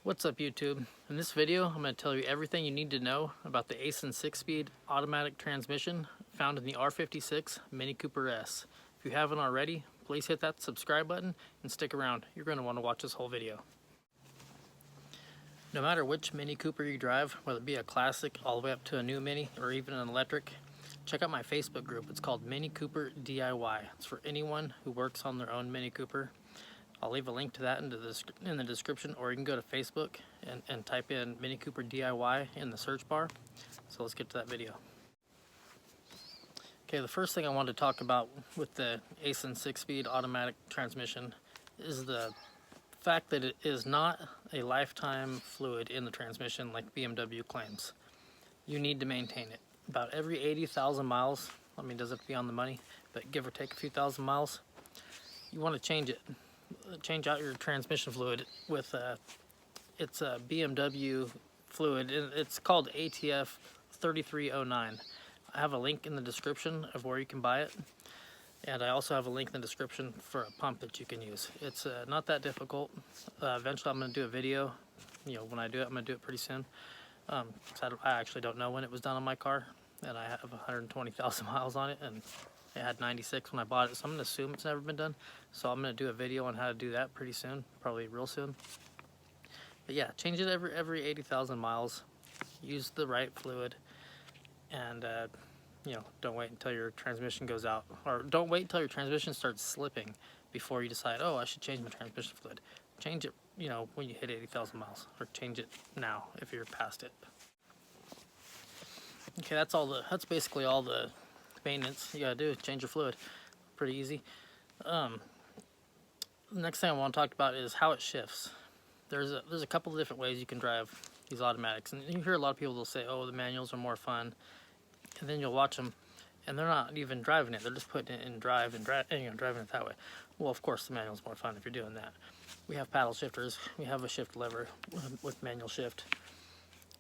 What's up YouTube? In this video I'm going to tell you everything you need to know about the Aisin 6-speed automatic transmission found in the R56 Mini Cooper S. If you haven't already, please hit that subscribe button and stick around. You're going to want to watch this whole video. No matter which Mini Cooper you drive, whether it be a classic all the way up to a new Mini or even an electric, check out my Facebook group. It's called Mini Cooper DIY. It's for anyone who works on their own Mini Cooper. I'll leave a link to that in the description, or you can go to Facebook and type in Mini Cooper DIY in the search bar. So let's get to that video. Okay, the first thing I want to talk about with the Aisin 6-speed automatic transmission is the fact that it is not a lifetime fluid in the transmission like BMW claims. You need to maintain it. About every 80,000 miles, I mean, does it be on the money, but give or take a few thousand miles, you want to change it. Change out your transmission fluid with it's a BMW fluid. It's called ATF 3309. I have a link in the description of where you can buy it, and I also have a link in the description for a pump that you can use. It's not that difficult. Eventually I'm going to do a video. When I do it, I'm going to do it pretty soon. I actually don't know when it was done on my car, and I have 120,000 miles on it, and it had 96 when I bought it, so I'm going to assume it's never been done. So I'm going to do a video on how to do that pretty soon, probably real soon. But yeah, change it every 80,000 miles. Use the right fluid, and don't wait until your transmission goes out, or don't wait until your transmission starts slipping before you decide, oh, I should change my transmission fluid. Change it, when you hit 80,000 miles, or change it now if you're past it. Okay, that's basically all the maintenance you gotta do. Change your fluid. Pretty easy. The next thing I want to talk about is how it shifts. There's a couple of different ways you can drive these automatics, and you hear a lot of people will say, oh, the manuals are more fun, and then you'll watch them and they're not even driving it, they're just putting it in drive and driving it that way. Well, of course the manual's more fun if you're doing that. We have paddle shifters, we have a shift lever with manual shift.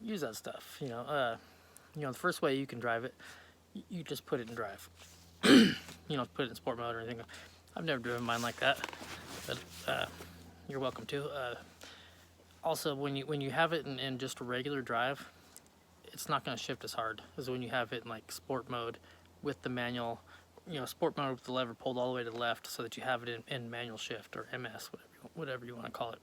Use that stuff. The first way you can drive it, you just put it in drive. Put it in sport mode or anything. I've never driven mine like that, but you're welcome to. Also, when you have it in just a regular drive, it's not going to shift as hard as when you have it in like sport mode with the manual. Sport mode with the lever pulled all the way to the left, so that you have it in manual shift or MS, whatever you want to call it.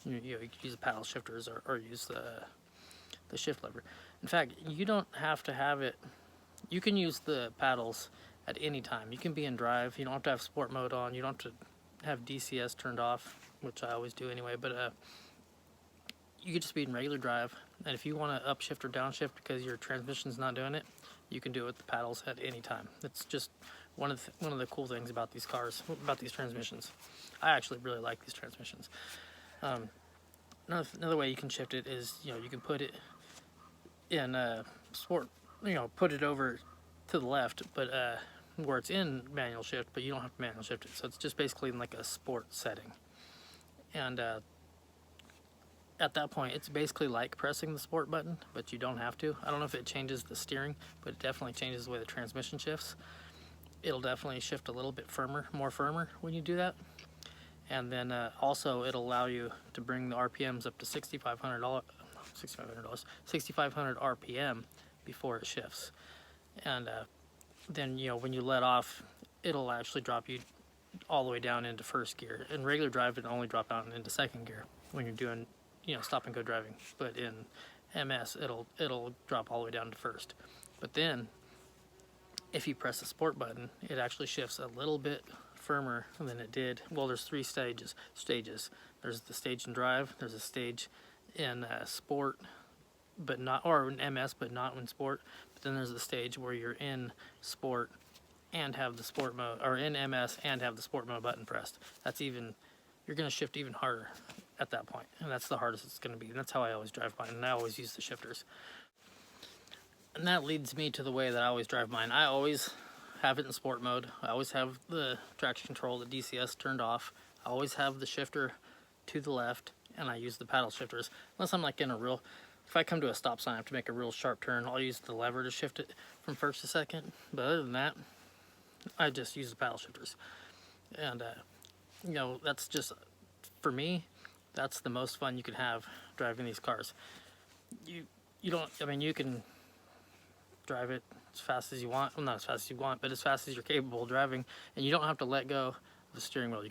You can use the paddle shifters or use the shift lever. In fact, you don't have to have it. You can use the paddles at any time. You can be in drive. You don't have to have sport mode on. You don't have to have DCS turned off, which I always do anyway. But you could just be in regular drive. And if you want to upshift or downshift because your transmission's not doing it, you can do it with the paddles at any time. It's just one of the cool things about these cars, about these transmissions. I actually really like these transmissions. Another way you can shift it is, you can put it in sport. Put it over to the left, but where it's in manual shift, but you don't have to manual shift it. So it's just basically in like a sport setting. And at that point, it's basically like pressing the sport button, but you don't have to. I don't know if it changes the steering, but it definitely changes the way the transmission shifts. It'll definitely shift a little bit more firmer when you do that. And then also it'll allow you to bring the RPMs up to 6,500 RPM before it shifts. And then when you let off, it'll actually drop you all the way down into first gear. In regular drive, it'll only drop down into second gear when you're doing stop and go driving. But in MS, it'll drop all the way down to first. But then if you press the sport button, it actually shifts a little bit firmer than it did. Well, there's three stages. There's the stage in drive, there's a stage in sport, but not, or in MS, but not in sport. But then there's the stage where you're in sport and have the sport mode, or in MS and have the sport mode button pressed. You're going to shift even harder at that point, and that's the hardest it's going to be. And that's how I always drive mine, and I always use the shifters. And that leads me to the way that I always drive mine. I always have it in sport mode. I always have the traction control, the DCS turned off. I always have the shifter to the left, and I use the paddle shifters. Unless I'm like if I come to a stop sign, I have to make a real sharp turn, I'll use the lever to shift it from first to second. But other than that, I just use the paddle shifters. And that's just, for me, That's the most fun you can have driving these cars. You don't, I mean, you can drive it as fast as you want. Well, not as fast as you want, but as fast as you're capable of driving, and you don't have to let go of the steering wheel.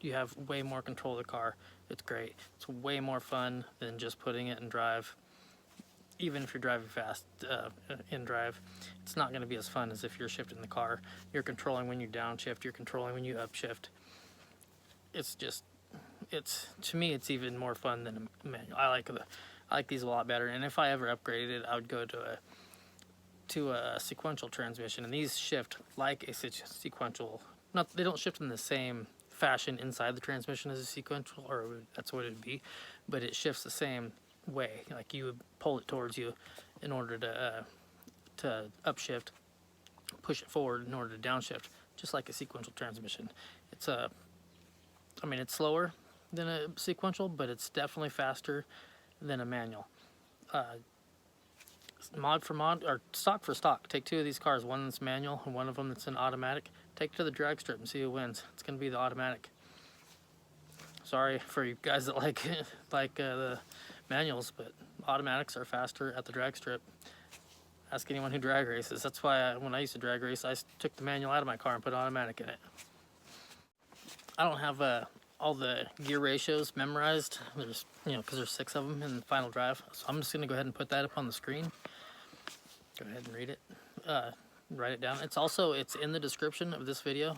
You have way more control of the car. It's great. It's way more fun than just putting it in drive. Even if you're driving fast in drive, it's not going to be as fun as if you're shifting the car. You're controlling when you downshift. You're controlling when you upshift. To me, it's even more fun than a manual. I like these a lot better. And if I ever upgraded it, I would go to a sequential transmission. And these shift like a sequential. They don't shift in the same fashion inside the transmission as a sequential, or that's what it would be, but it shifts the same way. Like you would pull it towards you in order to upshift, push it forward in order to downshift, just like a sequential transmission. It's it's slower than a sequential, but it's definitely faster than a manual. Mod for mod, or stock for stock, take two of these cars, one that's manual and one of them that's an automatic. Take it to the drag strip and see who wins. It's going to be the automatic. Sorry for you guys that like the manuals, but automatics are faster at the drag strip. Ask anyone who drag races. That's why when I used to drag race, I took the manual out of my car and put automatic in it. I don't have all the gear ratios memorized. There's, because there's 6 of them in the final drive. So I'm just going to go ahead and put that up on the screen. Go ahead and read it. Write it down. It's in the description of this video.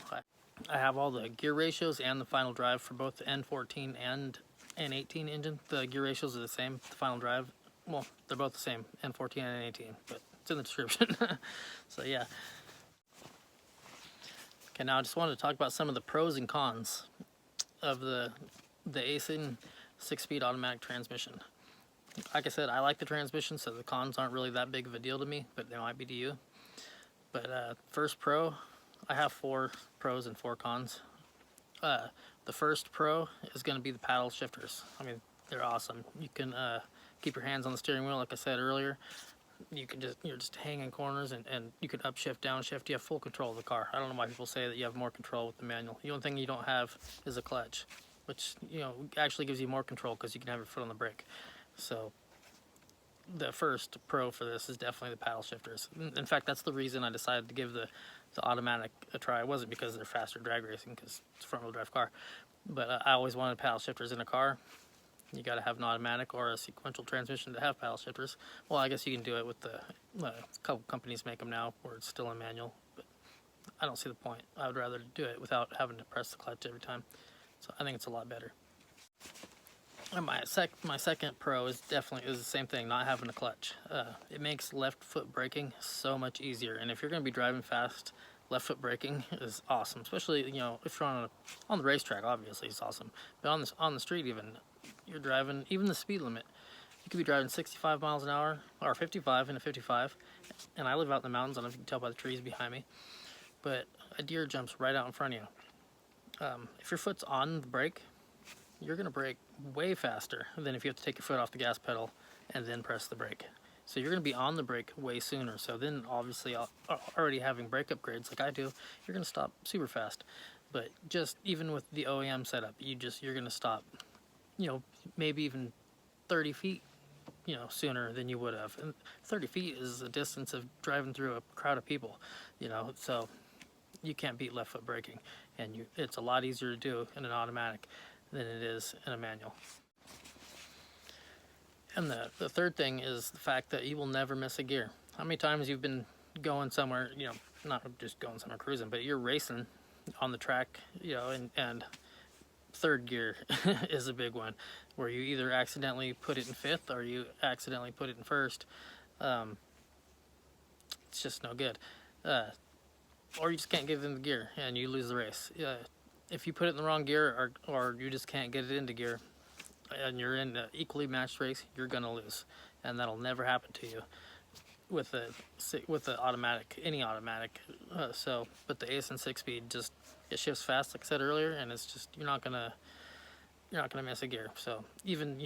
I have all the gear ratios and the final drive for both the N14 and N18 engine. The gear ratios are the same. The final drive, well, they're both the same, N14 and N18, but it's in the description. So yeah. Okay, now I just wanted to talk about some of the pros and cons of the Aisin 6-speed automatic transmission. Like I said, I like the transmission, so the cons aren't really that big of a deal to me, but they might be to you. But first pro, I have 4 pros and 4 cons. The first pro is going to be the paddle shifters. I mean, they're awesome. You can keep your hands on the steering wheel, like I said earlier. You're just hanging corners, and you can upshift, downshift. You have full control of the car. I don't know why people say that you have more control with the manual. The only thing you don't have is a clutch, which actually gives you more control because you can have your foot on the brake. So the first pro for this is definitely the paddle shifters. In fact, that's the reason I decided to give the automatic a try. It wasn't because they're faster drag racing, because it's a front-wheel drive car, but I always wanted paddle shifters in a car. You got to have an automatic or a sequential transmission to have paddle shifters. Well, I guess you can do it with a couple companies make them now where it's still a manual, but I don't see the point. I would rather do it without having to press the clutch every time. So I think it's a lot better. And my second pro is definitely the same thing, not having a clutch. It makes left foot braking so much easier, and if you're going to be driving fast, left foot braking is awesome. Especially if you're on the racetrack, obviously it's awesome. But on the street, even you're driving even the speed limit. You could be driving 65 miles an hour or 55 in a 55, and I live out in the mountains. I don't know if you can tell by the trees behind me, but a deer jumps right out in front of you. If your foot's on the brake, you're going to brake way faster than if you have to take your foot off the gas pedal and then press the brake. So you're going to be on the brake way sooner. So then obviously already having brake upgrades like I do, you're going to stop super fast. But just even with the OEM setup, you're going to stop, maybe even 30 feet, sooner than you would have. And 30 feet is the distance of driving through a crowd of people, so you can't beat left foot braking. And it's a lot easier to do in an automatic than it is in a manual. And the third thing is the fact that you will never miss a gear. How many times you've been going somewhere, not just going somewhere cruising, but you're racing on the track, and third gear is a big one, where you either accidentally put it in 5th or you accidentally put it in 1st. It's just no good. Or you just can't get it in the gear and you lose the race. If you put it in the wrong gear or you just can't get it into gear and you're in an equally matched race, you're gonna lose, and that'll never happen to you with the automatic, any automatic. But the Aisin 6-speed it shifts fast, like I said earlier, and it's just you're not gonna miss a gear. So even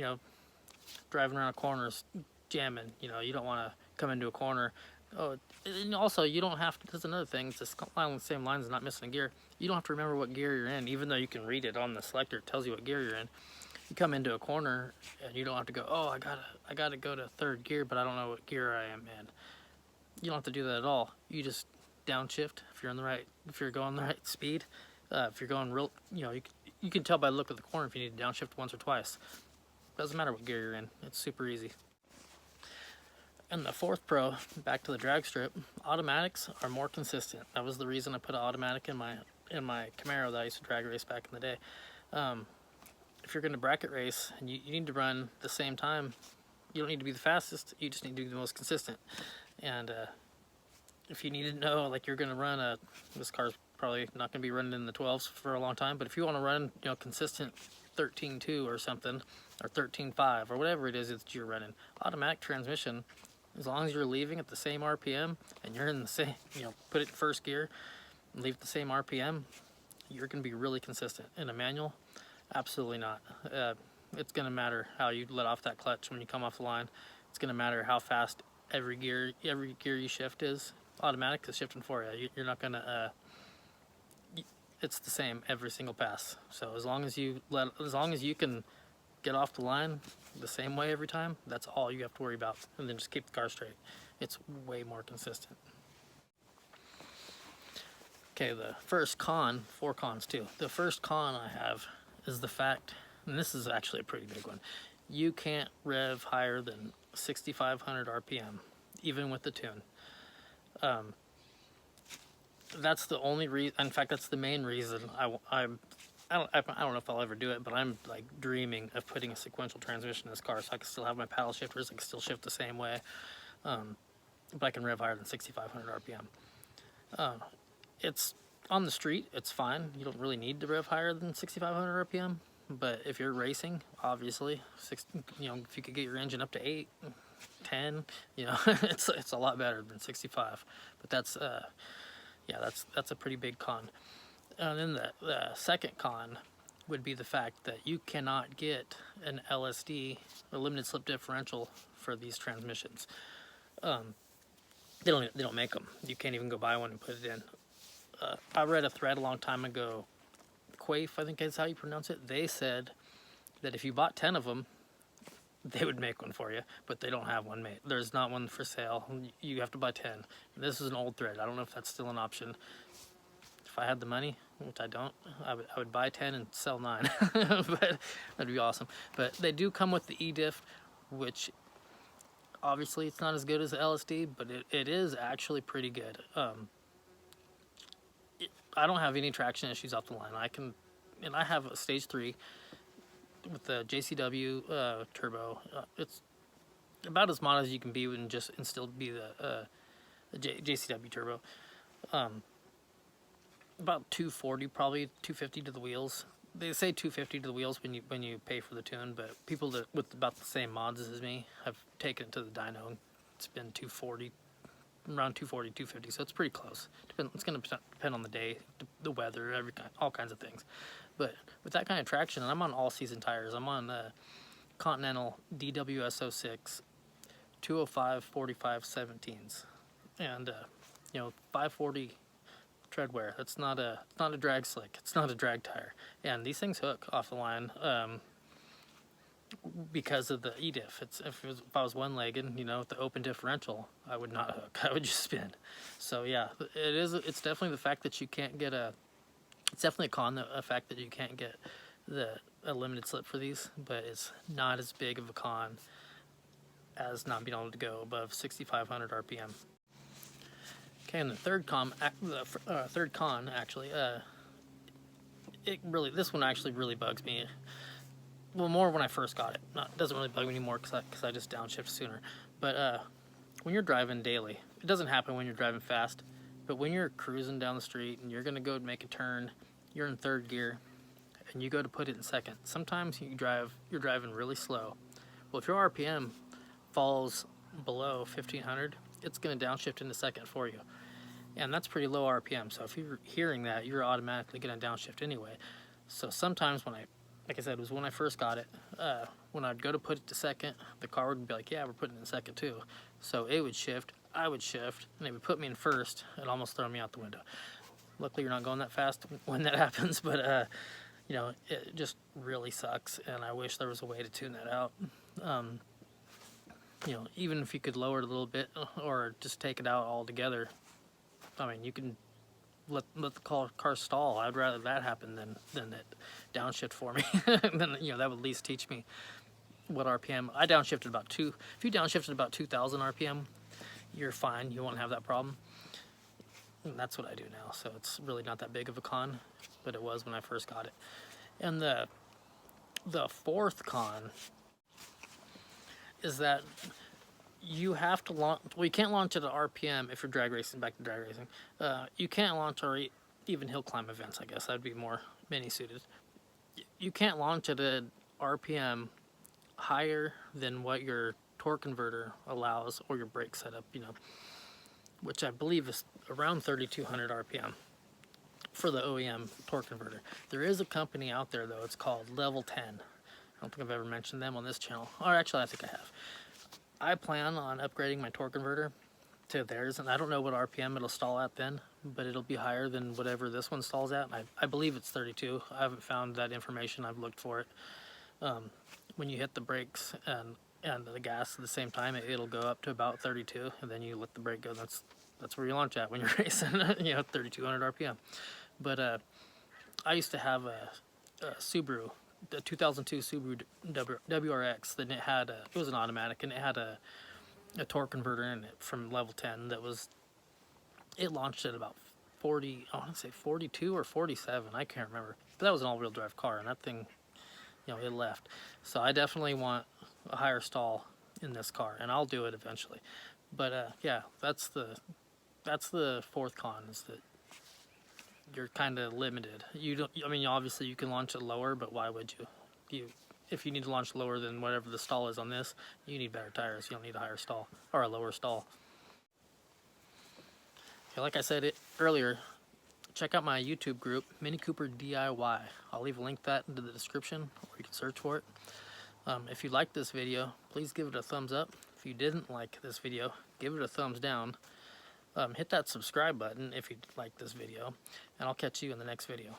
driving around corners, jamming, you don't want to come into a corner. Oh, and also you don't have to. That's another thing. It's just along the same lines as not missing a gear. You don't have to remember what gear you're in, even though you can read it on the selector. It tells you what gear you're in. you come into a corner and you don't have to go, oh, I gotta go to third gear, but I don't know what gear I am in. You don't have to do that at all. You just downshift if you're going the right speed. If you're going real, you can tell by the look of the corner if you need to downshift once or twice. Doesn't matter what gear you're in. It's super easy. And the fourth pro, back to the drag strip, automatics are more consistent. That was the reason I put an automatic in my Camaro that I used to drag race back in the day. If you're going to bracket race and you need to run the same time, you don't need to be the fastest. You just need to be the most consistent. And if you need to know, like, you're going to run this car's probably not going to be running in the 12s for a long time, but if you want to run, consistent 13.2 or something, or 13.5 or whatever it is that you're running, automatic transmission, as long as you're leaving at the same RPM and you're in the same, put it in first gear and leave at the same RPM, you're going to be really consistent. In a manual, absolutely not. It's going to matter how you let off that clutch when you come off the line. It's going to matter how fast every gear you shift is. Automatic is shifting for you. You're not going to, it's the same every single pass. So as long as you can get off the line the same way every time, that's all you have to worry about, and then just keep the car straight. It's way more consistent. Okay, the first con, 4 cons too. The first con I have is the fact, and this is actually a pretty big one, you can't rev higher than 6,500 RPM, even with the tune. That's the only reason, in fact, that's the main reason I don't know if I'll ever do it, but I'm like dreaming of putting a sequential transmission in this car so I can still have my paddle shifters. I can still shift the same way, but I can rev higher than 6,500 RPM. It's on the street, it's fine. You don't really need to rev higher than 6,500 RPM, but if you're racing, obviously, if you could get your engine up to 8, 10, it's a lot better than 65. But that's a pretty big con. And then the second con would be the fact that you cannot get an LSD, a limited slip differential, for these transmissions. They don't make them. You can't even go buy one and put it in. I read a thread a long time ago, Quaif, I think is how you pronounce it. They said that if you bought 10 of them, they would make one for you, but they don't have one made. There's not one for sale. You have to buy 10. And this is an old thread. I don't know if that's still an option. If I had the money, which I don't, I would buy 10 and sell 9. But that'd be awesome. But they do come with the E-diff, which obviously it's not as good as the LSD, but it is actually pretty good. I don't have any traction issues off the line. I have a stage 3 with the JCW turbo. It's about as mod as you can be and still be the JCW turbo. About 240, probably 250 to the wheels. They say 250 to the wheels when you pay for the tune, but people with about the same mods as me have taken it to the dyno. It's been 240, around 240, 250, so it's pretty close. It's going to depend on the day, the weather, all kinds of things. But with that kind of traction, and I'm on all-season tires. I'm on Continental DWS06 205 45 17s, and 540 tread wear. It's not a drag slick. It's not a drag tire, and these things hook off the line because of the E-diff. If I was one-legged, with the open differential, I would not hook. I would just spin. So yeah, it's definitely the fact that you can't get it's definitely a con, the fact that you can't get a limited slip for these, but it's not as big of a con as not being able to go above 6,500 RPM. Okay, and the third con, actually, this one actually really bugs me. Well, more when I first got it. It doesn't really bug me anymore because I just downshift sooner. But when you're driving daily, it doesn't happen when you're driving fast, but when you're cruising down the street and you're going to go make a turn, you're in third gear, and you go to put it in second. Sometimes you're driving really slow. Well, if your RPM falls below 1,500, it's going to downshift into second for you. And that's pretty low RPM, so if you're hearing that, you're automatically going to downshift anyway. So sometimes like I said, it was when I first got it, when I'd go to put it to second, the car would be like, yeah, we're putting it in second too. So it would shift, I would shift, and it would put me in first and almost throw me out the window. Luckily, you're not going that fast when that happens, but you know, it just really sucks, and I wish there was a way to tune that out. You know, even if you could lower it a little bit or just take it out altogether. I mean, you can let the car stall. I'd rather that happen than it downshift for me. Then, you know, that would at least teach me what RPM. I downshifted about two. If you downshifted about 2,000 RPM, you're fine. You won't have that problem. And that's what I do now. So it's really not that big of a con, but it was when I first got it. And the fourth con is that you have to launch. Well, you can't launch at an RPM if you're drag racing. Back to drag racing, you can't launch or even hill climb events. I guess that'd be more mini suited. You can't launch at an RPM higher than what your torque converter allows or your brake setup. You know, which I believe is around 3,200 RPM for the OEM torque converter. There is a company out there though. It's called Level 10. I don't think I've ever mentioned them on this channel. Or actually, I think I have. I plan on upgrading my torque converter to theirs, and I don't know what RPM it'll stall at then, but it'll be higher than whatever this one stalls at. I believe it's 32. I haven't found that information. I've looked for it. When you hit the brakes and the gas at the same time, it'll go up to about 32, and then you let the brake go. That's where you launch at when you're racing, you know, 3,200 RPM. But I used to have a Subaru, the 2002 Subaru WRX. Then it was an automatic, and it had a torque converter in it from Level 10 it launched at about 40, I want to say 42 or 47, I can't remember. But that was an all-wheel drive car, and that thing, you know, it left. So I definitely want a higher stall in this car, and I'll do it eventually. But yeah, that's the fourth con, is that you're kind of limited. You don't. I mean, obviously you can launch it lower, but why would you? If you need to launch lower than whatever the stall is on this, you need better tires. You don't need a higher stall or a lower stall. Okay, like I said earlier, check out my YouTube group, Mini Cooper DIY. I'll leave a link to that into the description, or you can search for it. If you liked this video, please give it a thumbs up. If you didn't like this video, give it a thumbs down. Hit that subscribe button if you like this video, and I'll catch you in the next video.